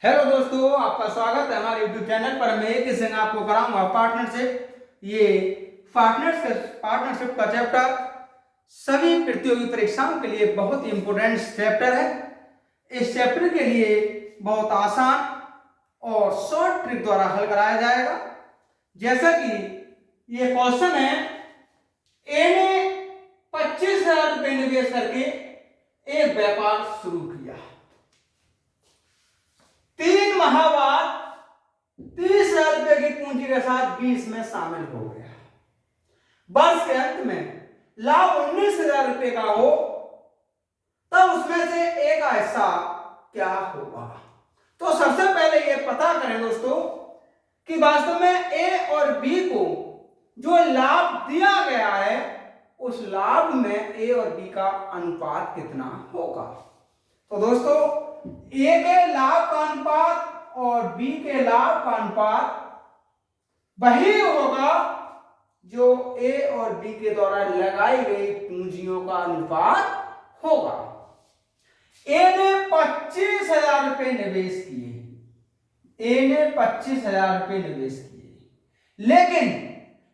Hello दोस्तों, आपका स्वागत है हमारे YouTube चैनल पर। मैं एक संग आपको कराऊंगा पार्टनरशिप। ये पार्टनरशिप का चैप्टर सभी प्रतियोगी परीक्षाओं के लिए बहुत ही इंपॉर्टेंट चैप्टर है। इस चैप्टर के लिए बहुत आसान और शॉर्ट ट्रिक द्वारा हल कराया जाएगा। जैसा कि ये क्वेश्चन है, ए ने 25,000 रुपए निवेश करके एक व्यापार शुरू किया। 3 माह बाद 30,000 रुपए की पूंजी के साथ 20 में शामिल हो गया। वर्ष के अंत में लाभ 19,000 रुपए का हो, तब उसमें से एक हिस्सा क्या होगा? तो सबसे पहले यह पता करें दोस्तों कि वास्तव में ए और बी को जो लाभ दिया गया है, उस लाभ में ए और बी का अनुपात कितना होगा। तो दोस्तों, ए के लाभ का अनुपात और बी के लाभ का अनुपात वही होगा जो ए और बी के द्वारा लगाई गई पूंजियों का अनुपात होगा। ए ने 25,000 रुपए निवेश किए। ए ने 25,000 रुपए निवेश किए, लेकिन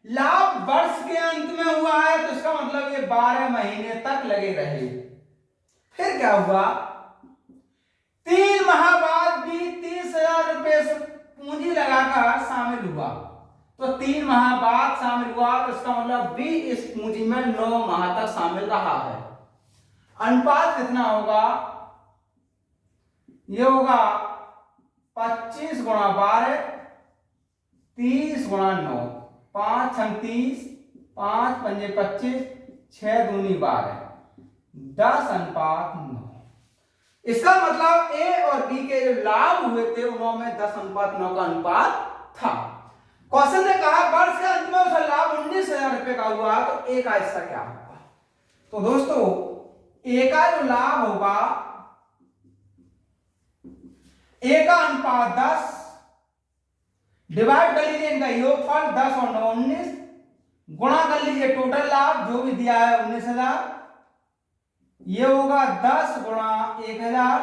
लाभ वर्ष के अंत में हुआ है, तो इसका मतलब ये 12 महीने तक लगे रहे। फिर क्या हुआ? 3 माह बाद भी 30,000 रुपए पूंजी लगाकर शामिल हुआ। तो 3 माह बाद शामिल हुआ, तो इसका मतलब भी इस पूंजी में 9 माह तक शामिल रहा है। अनुपात कितना होगा? यह होगा 25 गुणा 12, 30 गुणा 9, 5 छंग 30, 5 पंजे 25, 6 दूनी 12, 10 अनुपात 9। इसका मतलब ए और बी के जो लाभ हुए थे, उनमें 10 अनुपात 9 का अनुपात था। क्वेश्चन ने कहा वर्ष के अंत में उसका लाभ 19,000 रुपए का हुआ, तो ए का हिस्सा क्या होगा? तो दोस्तों, ए का जो लाभ होगा, ए का अनुपात 10, डिवाइड कर लीजिए इनका योगफल 10 और 9 19, गुणा कर लीजिए टोटल लाभ जो भी दिया है 19,000। ये होगा 10 गुणा 1,000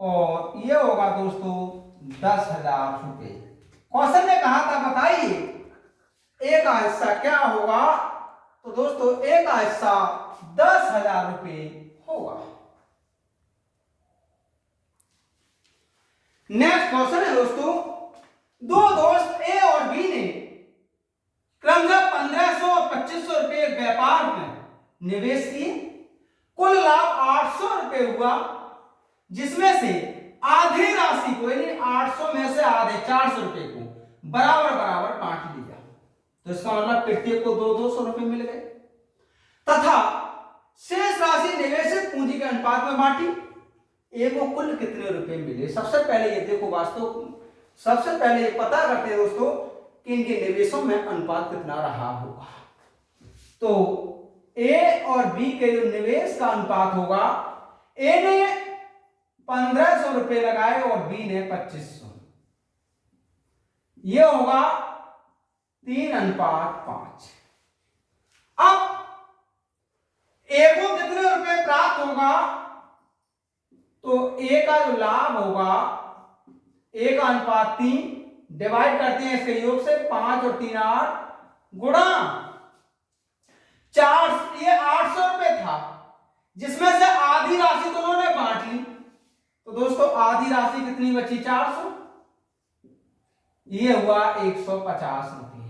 और ये होगा दोस्तों 10,000 रुपए। क्वेश्चन ने कहा था बताइए ए का हिस्सा क्या होगा? तो दोस्तों, ए का हिस्सा 10,000 रुपए होगा। नेक्स्ट क्वेश्चन है दोस्तों, दो दोस्त ए और बी ने क्रमशः 1,500 और 2,500 रुपए व्यापार में निवेश किए। कुल लाभ 800 रुपए हुआ, जिसमें से आधी राशि को, यानी 800 में से आधे 400 रुपए को बराबर बराबर बांट लिया। तो इसका मतलब प्रत्येक को 200 रुपए मिल गए, तथा शेष राशि निवेशित पूंजी के अनुपात में बांटी। ए को कुल कितने रुपए मिले? सबसे पहले ये देखो, सबसे पहले ये पता करते हैं दोस्तों कि इनके निवेशों में अनुपात कितना रहा होगा। तो ए और बी के जो निवेश का अनुपात होगा, ए ने 1,500 रुपए लगाए और बी ने 2,500, यह होगा 3:5। अब ए को कितने रुपए प्राप्त होगा? तो ए का जो लाभ होगा, ए का अनुपात 3, डिवाइड करते हैं इसके योग से 5 और 3 8, गुणा 4, ये 800 रुपए था, जिसमें से आधी राशि तो उन्होंने बांट ली। तो दोस्तों, आधी राशि कितनी बची? 400। ये हुआ 150 रुपए।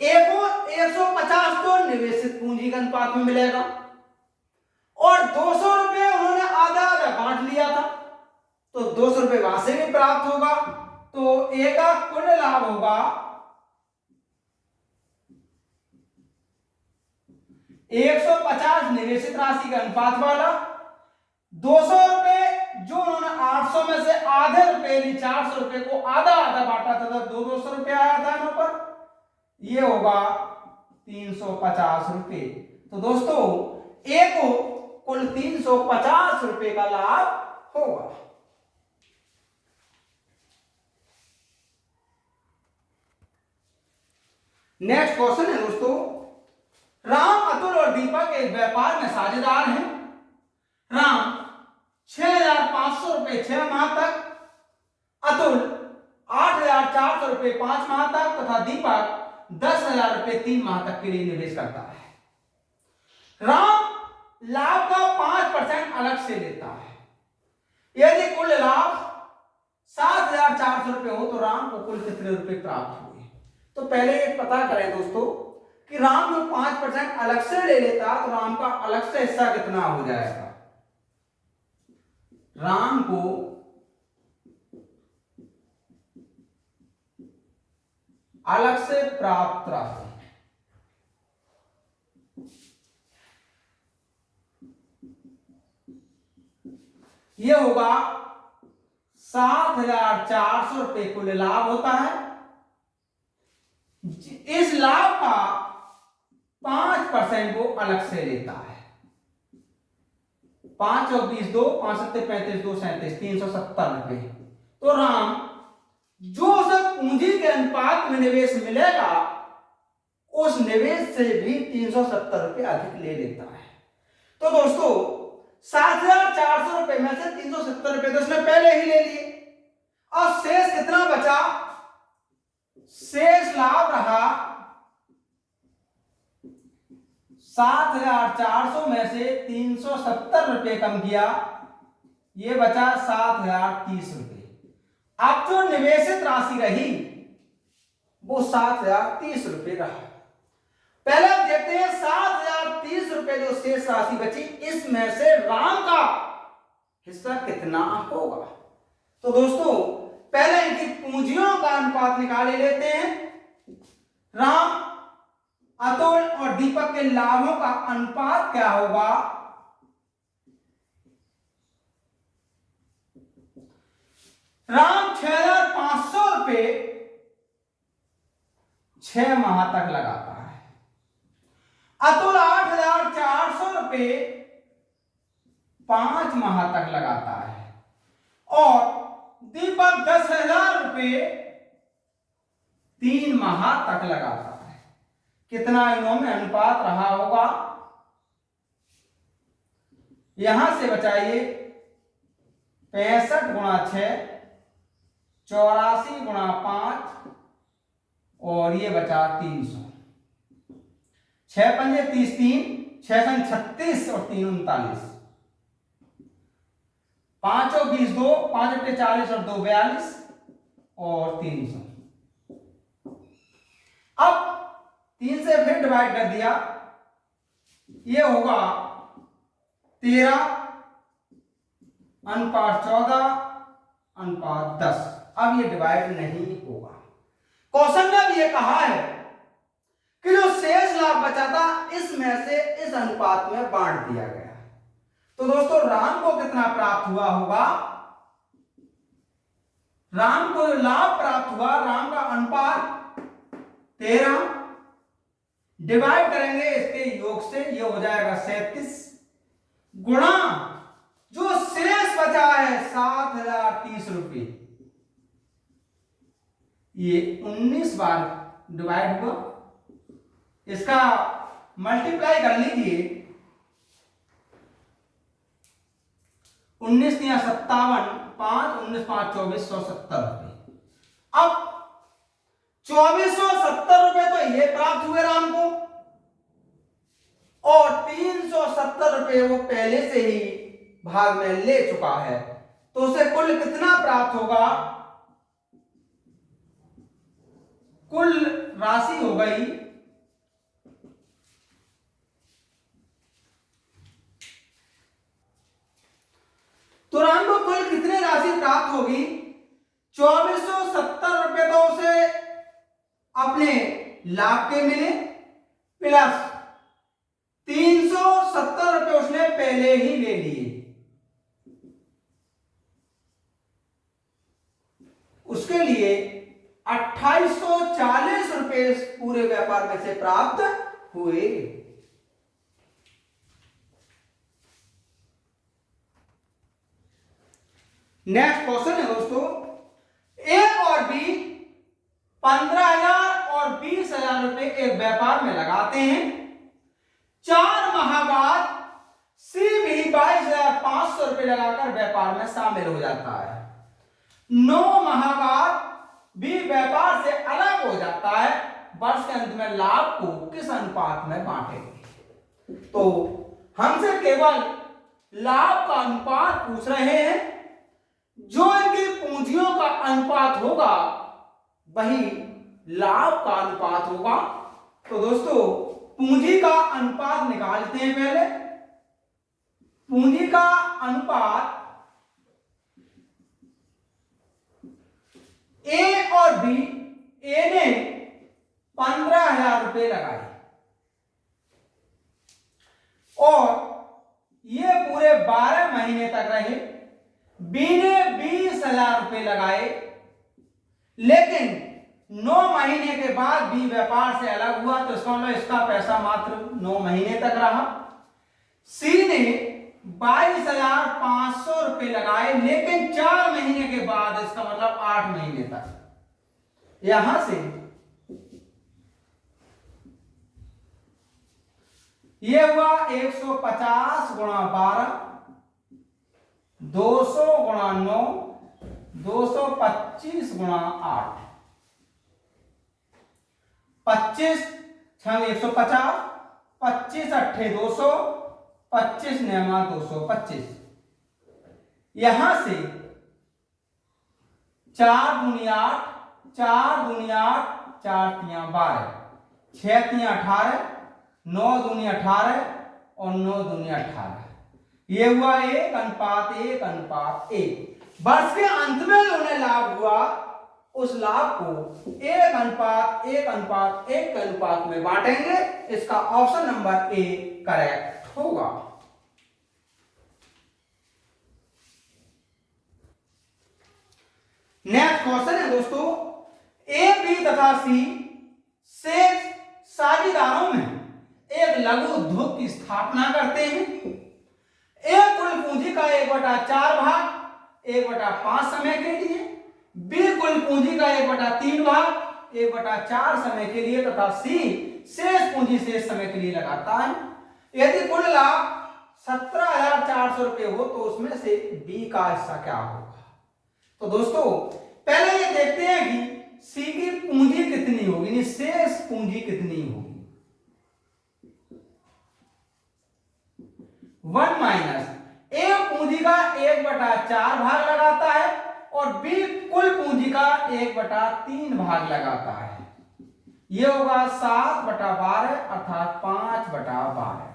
ए को 150 तो निवेशित पूंजी के अनुपात में मिलेगा, और 200 रुपए उन्होंने आधा आधा बांट लिया था, तो 200 रुपए वहां से भी प्राप्त होगा। तो ए का कुल लाभ होगा 150 निवेशित राशि का अनुपात वाला, 200 रुपए जो उन्होंने 800 में से आधे रुपए ली, 400 रुपए को आधा आधा बांटा था, तो 200 रुपए आया था यहाँ पर। ये होगा 350 रुपए। तो दोस्तों, ए को कुल 350 रुपए का लाभ होगा। नेक्स्ट क्वेश्चन है दोस्तों, राम, अतुल और दीपक एक व्यापार में साझेदार हैं। राम 6,500 रुपए 6 माह तक अतुल 8,400 रुपए 5 माह तक तथा दीपक 10,000 रुपए 3 माह तक के लिए निवेश करता है। राम लाभ का 5% अलग से लेता है। यदि कुल लाभ 7,400 रुपए हो तो राम को कुल कितने रुपए प्राप्त हुए? तो पहले ये पता करें दोस्तों कि राम जो 5% अलग से ले लेता तो राम का अलग से हिस्सा कितना हो जाएगा। राम को अलग से प्राप्त राशि ये होगा 7,400 रुपए कुल लाभ होता है। इस लाभ का 5% वो अलग से लेता है। 5 और 20 2 5 7 35 2 37 370 रुपए। तो राम जो उसे पूंजी के अनुपात में निवेश मिलेगा उस निवेश से भी 370 रुपए अधिक ले लेता है। तो दोस्तों 7,400 रुपए में से 370 रुपए तो उसने पहले ही ले लिए। अब शेष कितना बचा? शेष लाभ रहा 7,400 में से 370 रुपए कम किया, ये बचा 7,030 रुपए। अब जो निवेशित राशि रही वो 7,030 रुपए रहा। पहले आप देखते हैं 7,030 रुपए जो शेष राशि बची, इसमें से राम का हिस्सा कितना होगा। तो दोस्तों पहले इनकी पूंजियों का अनुपात निकाल लेते हैं। राम, अतुल और दीपक के लाभों का अनुपात क्या होगा? राम 6,500 रुपए 6 माह तक लगाता है। अतुल 8,400 रुपए 5 माह तक लगाता है और दीपक 10,000 रुपए 3 माह तक लगाता है। कितना इन्होंने अनुपात रहा होगा? यहां से बचाइए 65 गुणा 6 84 गुणा 5 और ये बचा 300। 6 पंजे 30 3 6 36 और 3 39 5 और 20 2 5 अट्ठे 40 और 2 42 और 300। अब 3 से फिर डिवाइड कर दिया, ये होगा 13 अनुपात 14 अनुपात 10। अब ये डिवाइड नहीं होगा। क्वेश्चन में भी ये कहा है कि जो शेष लाभ बचा था इसमें से इस अनुपात में बांट दिया गया। तो दोस्तों राम को कितना प्राप्त हुआ होगा? राम को लाभ प्राप्त हुआ, राम का अनुपात 13 डिवाइड करेंगे इसके योग से, ये हो जाएगा 37 गुणा जो शेष बचा है 7,030 रुपए, ये 19 बार डिवाइड हुआ। इसका मल्टीप्लाई कर लीजिए, 19 या 57 5 19 5 2470 रुपए। अब 2470 रुपए तो ये प्राप्त हुए राम को और 370 रुपए वो पहले से ही भाग में ले चुका है। तो उसे कुल कितना प्राप्त होगा? कुल राशि हो गई 2470 रुपए तो उसे अपने लाभ के मिले, प्लस 370 रुपए उसने पहले ही ले लिए। उसके लिए 2840 रुपए पूरे व्यापार में से प्राप्त हुए। नेक्स्ट क्वेश्चन है दोस्तों, ए और बी 15,000 और 20,000 रुपए एक व्यापार में लगाते हैं। 4 माह बाद सी भी 22,500 रुपए लगाकर व्यापार में शामिल हो जाता है। 9 माह बाद बी व्यापार से अलग हो जाता है, वर्ष के अंत में लाभ को किस अनुपात में बांटेंगे। तो हमसे केवल लाभ का अनुपात पूछ रहे हैं, जो इनकी पूंजियों का अनुपात होगा वही लाभ का अनुपात होगा। तो दोस्तों पूंजी का अनुपात निकालते हैं। पहले पूंजी का अनुपात ए और बी, ए ने 15,000 रुपए लगाए और ये पूरे 12 महीने तक रहे। बी ने 20,000 रुपए लगाए, लेकिन 9 महीने के बाद बी व्यापार से अलग हुआ, तो इसका मतलब इसका पैसा मात्र 9 महीने तक रहा। सी ने 22,500 रुपए लगाए, लेकिन 4 महीने के बाद, इसका मतलब 8 महीने तक। यहां से ये हुआ 150 गुणा 12, 200 गुणा 9, 225 गुणा 8, 25 छंग 150, 25 अट्ठे 200, 25 नेमा 225। यहां से 4 दूनी 8, 4 दूनी 8, 4 तिया 12, 6 तिया 18, 9 दूनी 18 और 9 दूनी 18। ये हुआ 1:1:1। वर्ष के अंत में जो उन्हें लाभ हुआ, उस लाभ को 1:1:1 के अनुपात में बांटेंगे। इसका ऑप्शन नंबर ए करेक्ट होगा। नेक्स्ट क्वेश्चन है दोस्तों, ए बी तथा सी से साझेदारों में एक लघु उद्योग की स्थापना करते हैं। ए कुल पूंजी का 1/4 भाग 1/5 समय के लिए, बी कुल पूंजी का 1/3 भाग 1/4 समय के लिए तथा सी शेष पूंजी शेष समय के लिए लगाता है। यदि कुल लाभ 17,400 रुपए हो तो उसमें से बी का हिस्सा क्या होगा। तो दोस्तों पहले ये देखते हैं कि सी की पूंजी कितनी होगी, शेष पूंजी कितनी होगी। 1 माइनस ए पूंजी का 1/4 भाग लगाता है और बी कुल पूंजी का 1/3 भाग लगाता है। यह होगा 7/12 अर्थात 5/12।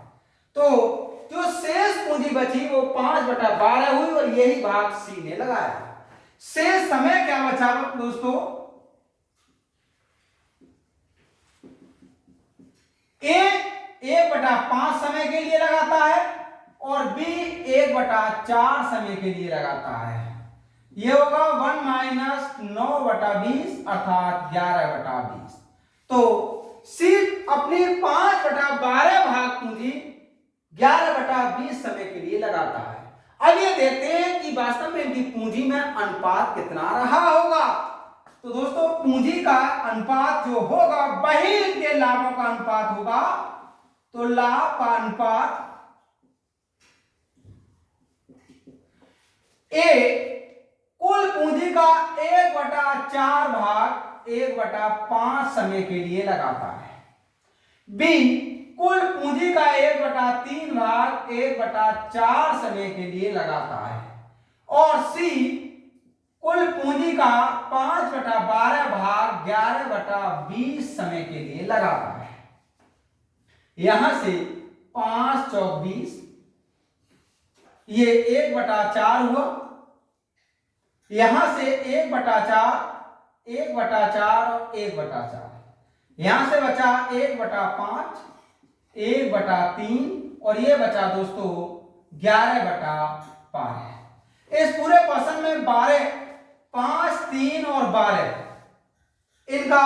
तो जो शेष पूंजी बची वो 5/12 हुई और यही भाग सी ने लगाया। शेष समय क्या बचा दोस्तों, ए 1/5 समय के लिए लगाता है और बी 1/4 समय के लिए लगाता है। यह होगा 1 माइनस 9/20 अर्थात 11/20। तो सी अपनी 5/12 भाग पूंजी 11/20 समय के लिए लगाता है। अब ये देखते हैं कि वास्तव में इनकी पूंजी में अनुपात कितना रहा होगा। तो दोस्तों पूंजी का अनुपात जो होगा वही इनके लाभों का अनुपात होगा। तो लाभ का अनुपात ए कुल पूंजी का 1/4 भाग 1/5 समय के लिए लगाता है। बी कुल पूंजी का 1/3 भाग 1/4 समय के लिए लगाता है और सी कुल पूंजी का 5/12 भाग 11/20 समय के लिए लगाता है। यहां से 5 चौक 20, ये 1/4 हुआ। यहां से 1/4, 1/4 और 1/4। यहां से बचा 1/5, 1/3 और ये बचा दोस्तों 11/12। इस पूरे प्रश्न में 12, 5, 3 और 12 इनका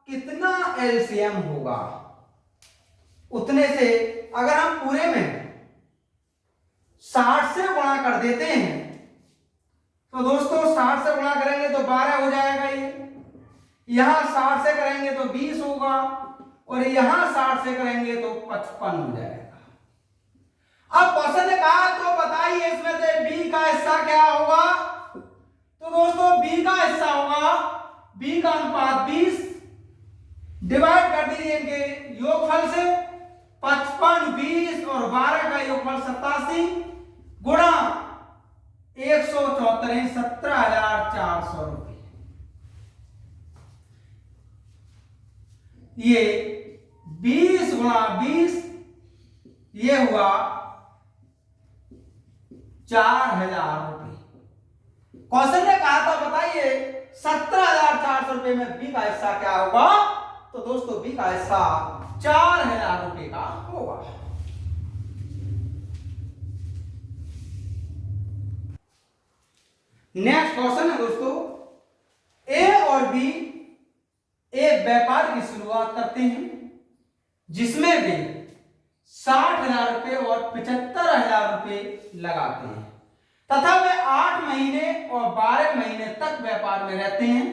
कितना एलसीएम होगा, उतने से अगर हम पूरे में 60 से गुणा कर देते हैं तो दोस्तों 60 से गुणा करेंगे तो 12 हो जाएगा। ये यहां 60 से करेंगे तो 20 होगा और यहां 60 से करेंगे तो 55 हो जाएगा। अब क्वेश्चन ने कहा तो बताइए इसमें से बी का हिस्सा क्या होगा। तो तो दोस्तों बी का हिस्सा होगा, बी का अनुपात 20, डिवाइड कर दीजिए इनके योगफल से, 55, 20 और 12 का योगफल 87 गुणा 174, 17,400 रुपये। ये 20 गुणा 20 ये हुआ 4,000 रुपये। क्वेश्चन ने कहा था बताइए 17,400 रुपये में बी का हिस्सा क्या होगा, तो दोस्तों बी का हिस्सा 4,000 रुपये का होगा। नेक्स्ट क्वेश्चन है दोस्तों, ए और बी एक व्यापार की शुरुआत करते हैं जिसमें वे 60,000 रुपये और 75,000 रुपये लगाते हैं तथा वे 8 महीने और 12 महीने तक व्यापार में रहते हैं।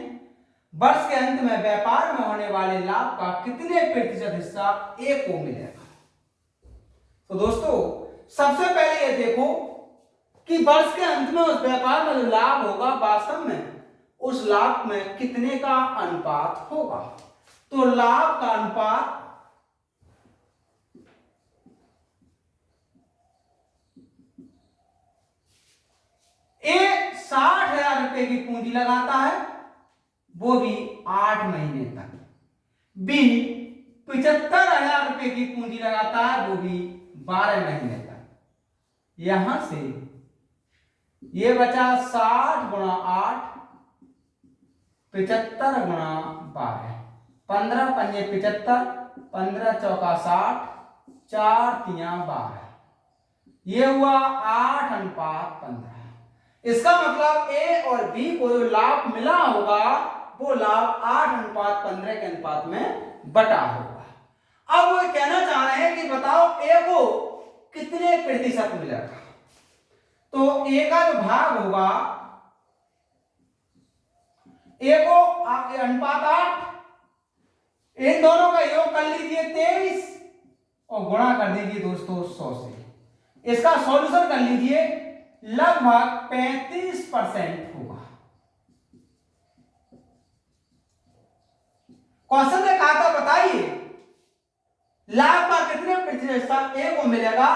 वर्ष के अंत में व्यापार में होने वाले लाभ का कितने प्रतिशत हिस्सा ए को मिलेगा। तो दोस्तों सबसे पहले ये देखो कि वर्ष के अंत में उस व्यापार में जो लाभ होगा वास्तव में उस लाभ में कितने का अनुपात होगा। तो लाभ का अनुपात ए 60,000 रुपए की पूंजी लगाता है, वो भी 8 महीने तक। बी 75,000 रुपए की पूंजी लगाता है, वो भी 12 महीने तक। यहां से ये बचा 60 गुणा 8, 75 गुणा 12, 15 पंजे 75, 15 चौका 60, 4 तिया 12, ये हुआ 8:15। इसका मतलब ए और बी को जो लाभ मिला होगा वो लाभ 8:15 के अनुपात में बटा होगा। अब वो कहना चाह रहे हैं कि बताओ ए को कितने प्रतिशत मिलेगा। तो ए का जो भाग होगा, ए को अनुपात 8, इन दोनों का योग कर लीजिए 23 और गुणा कर दीजिए दोस्तों 100 से। इसका सॉल्यूशन कर लीजिए, लगभग 35% होगा। क्वेश्चन ने कहा था बताइए लाभ का कितने प्रतिशत हिस्सा ए को मिलेगा,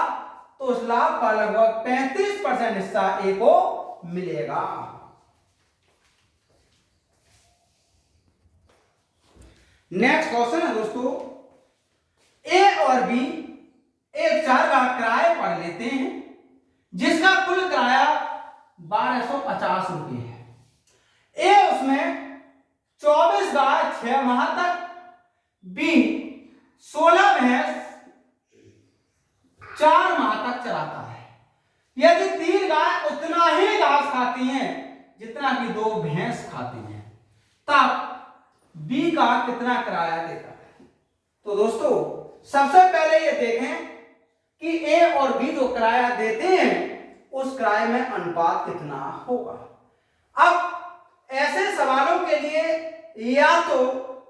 तो उस लाभ का लगभग 35% हिस्सा ए को मिलेगा। नेक्स्ट क्वेश्चन है दोस्तों, ए और बी एक चारगाह किराए पर लेते हैं जिसका कुल किराया 1250 रुपये है। ए उसमें 24 गाय 6 माह तक, बी 16 भैंस 4 माह तक चलाता है। यदि 3 गाय उतना ही घास खाती हैं जितना कि 2 भैंस खाती हैं, तब बी का कितना किराया देता है। तो दोस्तों सबसे पहले ये देखें कि ए और बी जो किराया देते हैं उस किराए में अनुपात कितना होगा। अब ऐसे सवालों के लिए या तो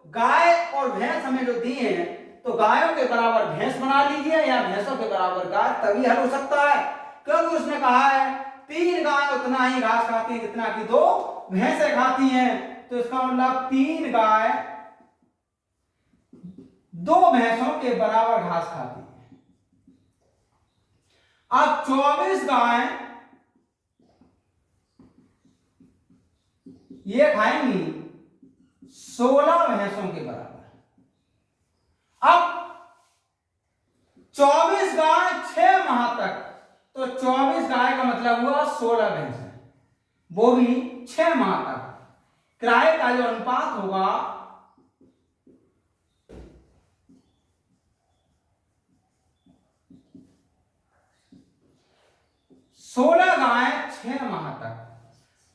गाय और भैंस हमें जो दी हैं तो गायों के बराबर भैंस बना लीजिए या भैंसों के बराबर गाय, तभी हल हो सकता है। क्योंकि उसने कहा है 3 गाय उतना ही घास खाती है जितना कि 2 भैंसें खाती हैं, तो इसका मतलब 3 गाय 2 भैंसों के बराबर घास खाती है। अब 24 गाय ये खाएंगी 16 भैंसों के बराबर। अब 24 गाय 6 माह तक, तो 24 गाय का मतलब हुआ 16 भैंस, वो भी 6 माह तक। किराए का जो अनुपात होगा सोलह गाय 6 माह तक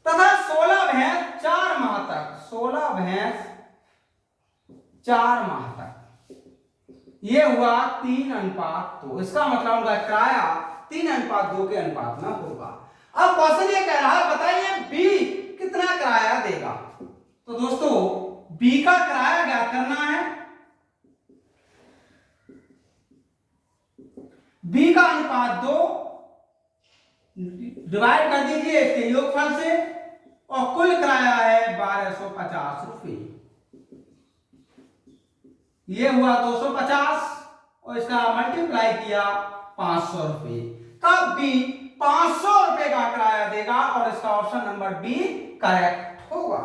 तथा 16 भैंस 4 माह तक, 16 भैंस 4 माह तक, ये हुआ 3:2। इसका मतलब उनका किराया 3:2 के अनुपात में होगा। अब क्वेश्चन ये कह रहा है बताइए बी कितना किराया देगा। तो दोस्तों बी का किराया ज्ञात करना है। बी का अनुपात 2 डिवाइड कर दीजिए इसके योगफल से, और कुल किराया है 1250 रुपये। ये हुआ 250 और इसका मल्टीप्लाई किया 500 रुपये, तब भी 500 रुपये का किराया देगा और इसका ऑप्शन नंबर बी करेक्ट होगा।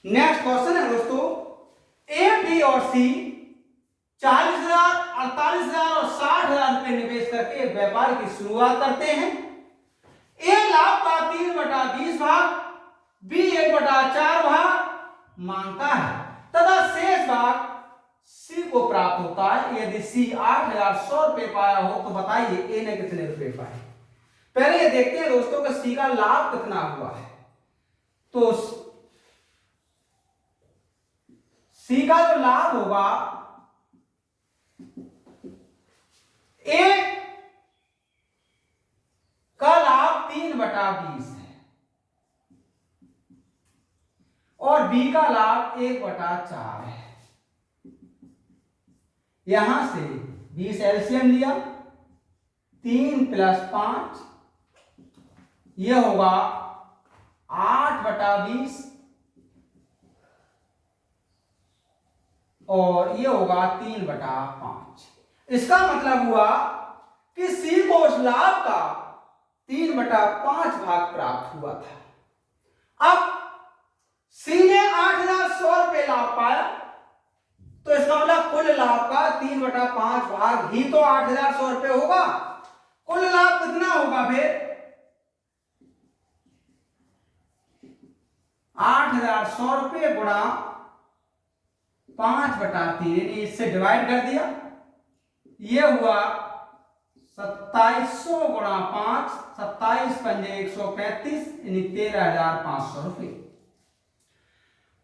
नेक्स्ट क्वेश्चन है दोस्तों, ए, बी और सी 40,000, 48,000 और 60,000 रुपये निवेश करके व्यापार की शुरुआत करते हैं। ए लाभ का 3/20 भाग, बी 1/4 भाग मांगता है तथा शेष भाग सी को प्राप्त होता है। यदि सी 8,100 रुपये पाया हो तो बताइए ए ने कितने रुपए पाए। पहले ये देखते हैं दोस्तों कि सी का लाभ कितना हुआ है। तो सी का जो लाभ होगा, ए का लाभ 3/20 है और बी का लाभ 1/4 है। यहां से 20 एलसीएम लिया, 3 + 5 यह होगा 8/20 और ये होगा 3/5। इसका मतलब हुआ कि सी को उस लाभ का 3/5 भाग प्राप्त हुआ था। अब सी ने 8,100 रुपये लाभ पाया तो इसका मतलब कुल लाभ का 3/5 भाग ही तो 8,100 रुपये होगा। कुल लाभ कितना होगा फिर? 8,100 रुपये गुणा 5/3, इससे डिवाइड कर दिया, ये हुआ 2700 गुणा 5, 27 पंजे 135 यानी 13,500 रुपये।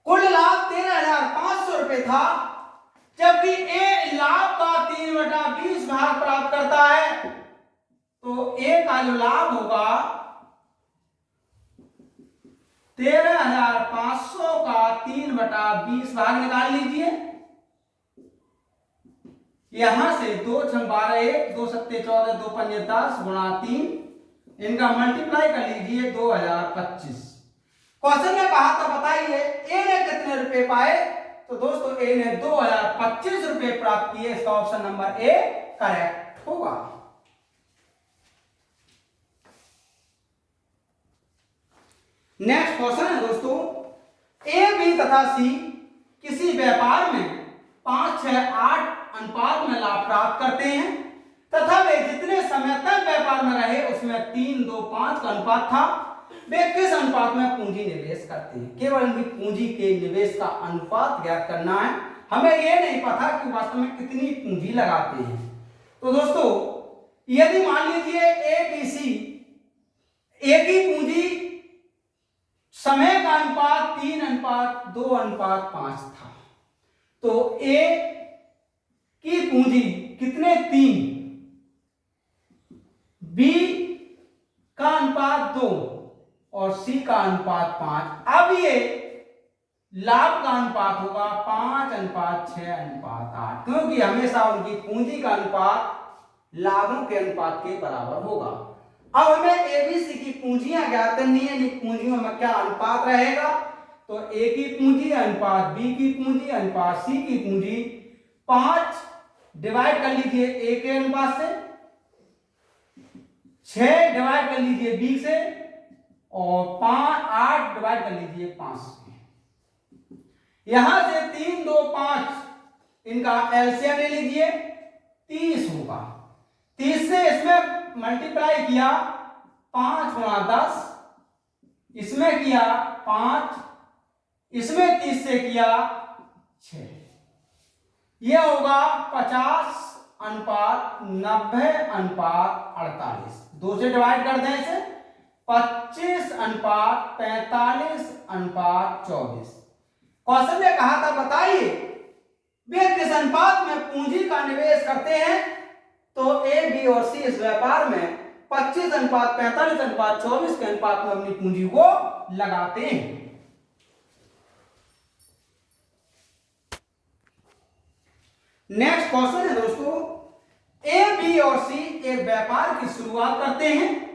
कुल लाभ 13,500 रुपये था, जबकि ए लाभ का 3/20 भाग प्राप्त करता है तो ए का जो लाभ होगा 13,500 का 3/20 भाग निकाल लीजिए। यहां से 2 × 12 1, 2 × 7 14, 2 × 10 गुणा 3, इनका मल्टीप्लाई कर लीजिए 2025। क्वेश्चन में कहा था बताइए ए ने कितने रुपए पाए, तो दोस्तों ए ने 2025 रुपए प्राप्त किए। इसका ऑप्शन नंबर ए करेक्ट होगा। नेक्स्ट क्वेश्चन है दोस्तों, ए, बी तथा सी किसी व्यापार में 5, 6, 8 अनुपात में लाभ प्राप्त करते हैं तथा वे जितने समय तक व्यापार में रहे उसमें 3, 2, 5 का अनुपात था। वे किस अनुपात में पूंजी निवेश करते हैं? केवल इनकी पूंजी के निवेश का अनुपात ज्ञात करना है, हमें यह नहीं पता कि वास्तव में कितनी पूंजी लगाते हैं। तो दोस्तों यदि मान लीजिए ए, बी, सी ए की पूंजी समय का अनुपात 3:2:5 था, तो ए की पूंजी कितने? 3, बी का अनुपात 2 और सी का अनुपात 5। अब ये लाभ का अनुपात होगा 5:6:8, क्योंकि हमेशा उनकी पूंजी का अनुपात लाभों के अनुपात के बराबर होगा। अब हमें एबीसी की पूंजियां ज्ञात करनी है, पूंजियों में क्या अनुपात रहेगा, तो ए की पूंजी अनुपात बी की पूंजी अनुपात सी की पूंजी 5 डिवाइड कर लीजिए ए के अनुपात से, 6 डिवाइड कर लीजिए बी से और 8 डिवाइड कर लीजिए 5 से। यहां से 3, 2, 5 इनका एलसीएम ले लीजिए, 30 होगा। 30 से इसमें मल्टीप्लाई किया 5 × 10, इसमें किया 5, इसमें 30 से किया 6, यह होगा 50:90:48। 2 से डिवाइड कर दें इसे, 25:45:24। क्वेश्चन में कहा था बताइए वे किस अनुपात में पूंजी का निवेश करते हैं, तो ए, बी और सी इस व्यापार में 25:45:24 के अनुपात में अपनी पूंजी को लगाते हैं। नेक्स्ट क्वेश्चन है दोस्तों, ए, बी और सी एक व्यापार की शुरुआत करते हैं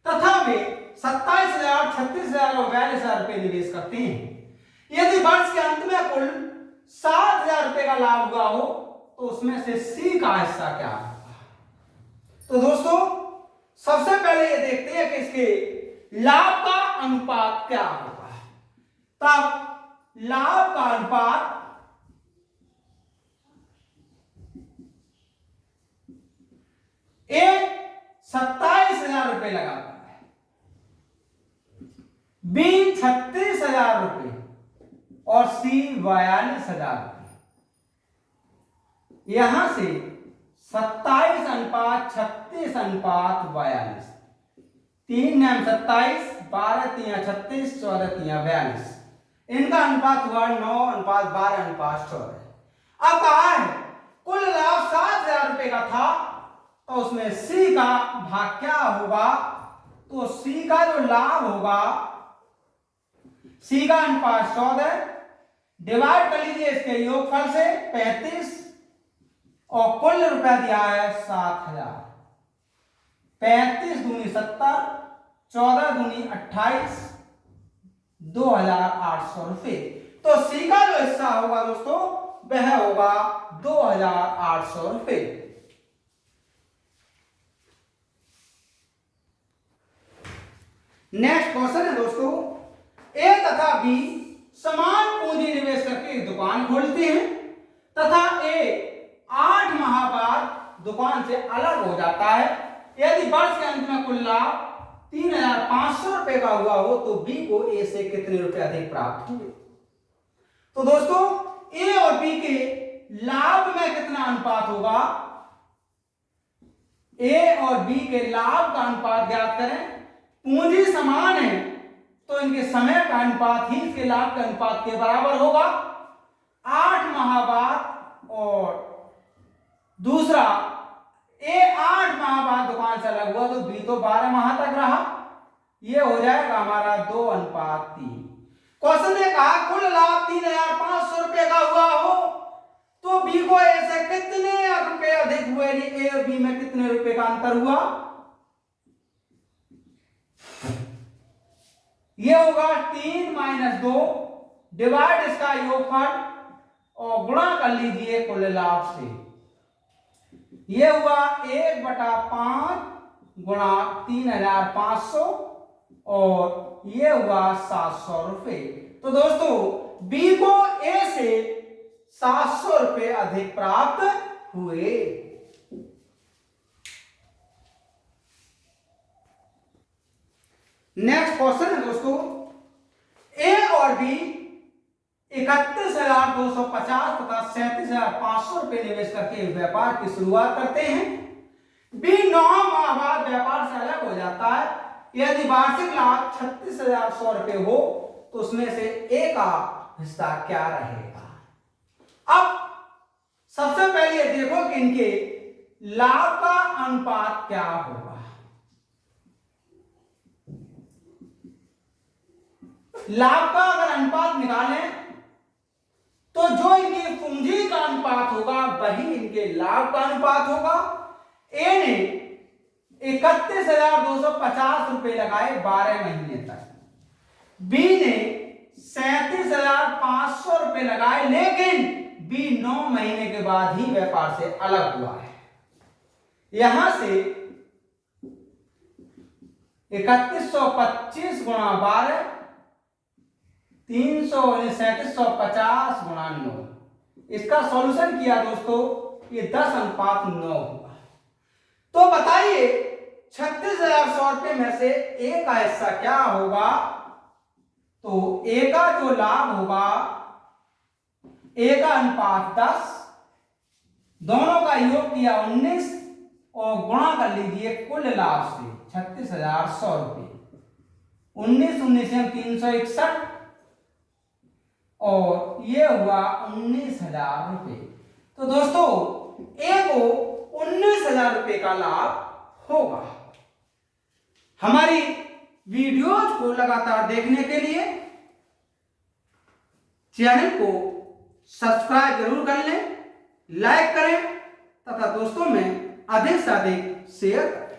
तथा वे 27,000, 36,000 और 42,000 रुपए निवेश करते हैं। यदि वर्ष के अंत में कुल 7,000 रुपए का लाभ हुआ हो तो उसमें से सी का हिस्सा क्या होगा? तो दोस्तों सबसे पहले ये देखते हैं कि इसके लाभ का अनुपात क्या होगा। तब लाभ का अनुपात ए 27,000 रुपए लगाता है, बी 36,000 रुपए और सी 42,000 रुपए। यहां से 27:36:42, 3 9 27, 12 3 36, 14 3 42, इनका अनुपात हुआ 9:12:14। अब कहा है कुल लाभ 7,000 रुपए का था तो उसमें सी का भाग क्या होगा? तो सी का जो लाभ होगा, सी का अनुपात 14, डिवाइड कर लीजिए इसके योगफल से 35 और कुल रुपया दिया है 7,000। 35 दूनी 70, 14 दूनी 28, 2,800 रुपए। तो सी का जो हिस्सा होगा दोस्तों वह होगा 2,800 रुपए। नेक्स्ट क्वेश्चन है दोस्तों, ए तथा बी समान पूंजी निवेश करके एक दुकान खोलते हैं तथा ए 8 माह बाद दुकान से अलग हो जाता है। यदि वर्ष के अंत में कुल लाभ 3,500 रुपए का हुआ हो तो बी को ए से कितने रुपए अधिक प्राप्त हुए? तो दोस्तों ए और बी के लाभ में कितना अनुपात होगा? ए और बी के लाभ का अनुपात ज्ञात करें। पूंजी समान है तो इनके समय का अनुपात ही इसके लाभ के अनुपात के बराबर होगा। 8 माह बाद और दूसरा ए 8 माह बाद दुकान से अलग हुआ तो बी तो 12 माह तक रहा। ये हो जाएगा हमारा 2:3। क्वेश्चन ने कहा कुल लाभ 3,500 रुपए का हुआ हो तो बी को ए से कितने रुपए अधिक हुए? ए और बी में कितने रुपए का अंतर हुआ? ये होगा 3 - 2 डिवाइड इसका योगफल और गुणा कर लीजिए कुल लाभ से। ये हुआ 1/5 गुणा 3,500 और ये हुआ 700 रुपए। तो दोस्तों बी को ए से 700 रुपए अधिक प्राप्त हुए। नेक्स्ट क्वेश्चन है दोस्तों, ए और बी 31,250 तथा 37,500 रुपए निवेश करके व्यापार की शुरुआत करते हैं। बी 9 माह बाद व्यापार से अलग हो जाता है। यदि वार्षिक लाभ 36,100 रुपए हो तो उसमें से ए का हिस्सा क्या रहेगा? अब सबसे पहले देखो कि इनके लाभ का अनुपात क्या होगा। लाभ का अगर अनुपात निकालें तो जो इनकी पूंजी का अनुपात होगा वही इनके लाभ का अनुपात होगा। ए ने 31,250 रुपए लगाए 12 महीने तक, बी ने 37,500 रुपए लगाए लेकिन बी 9 महीने के बाद ही व्यापार से अलग हुआ है। यहां से 3125 गुणा 12, 3750 गुणा 9, इसका सॉल्यूशन किया दोस्तों ये 10:9 होगा। तो बताइए 36,100 रुपए में से ए का हिस्सा क्या होगा? तो ए का जो लाभ होगा, ए का अनुपात 10, दोनों का योग किया 19 और गुणा कर लीजिए कुल लाभ से 36,100 रुपए। 19 19 361 और ये हुआ 19,000 रुपए। तो दोस्तों ए को 19,000 रुपए का लाभ होगा। हमारी वीडियोज को लगातार देखने के लिए चैनल को सब्सक्राइब जरूर कर लें, लाइक करें तथा दोस्तों में अधिक से अधिक शेयर करें।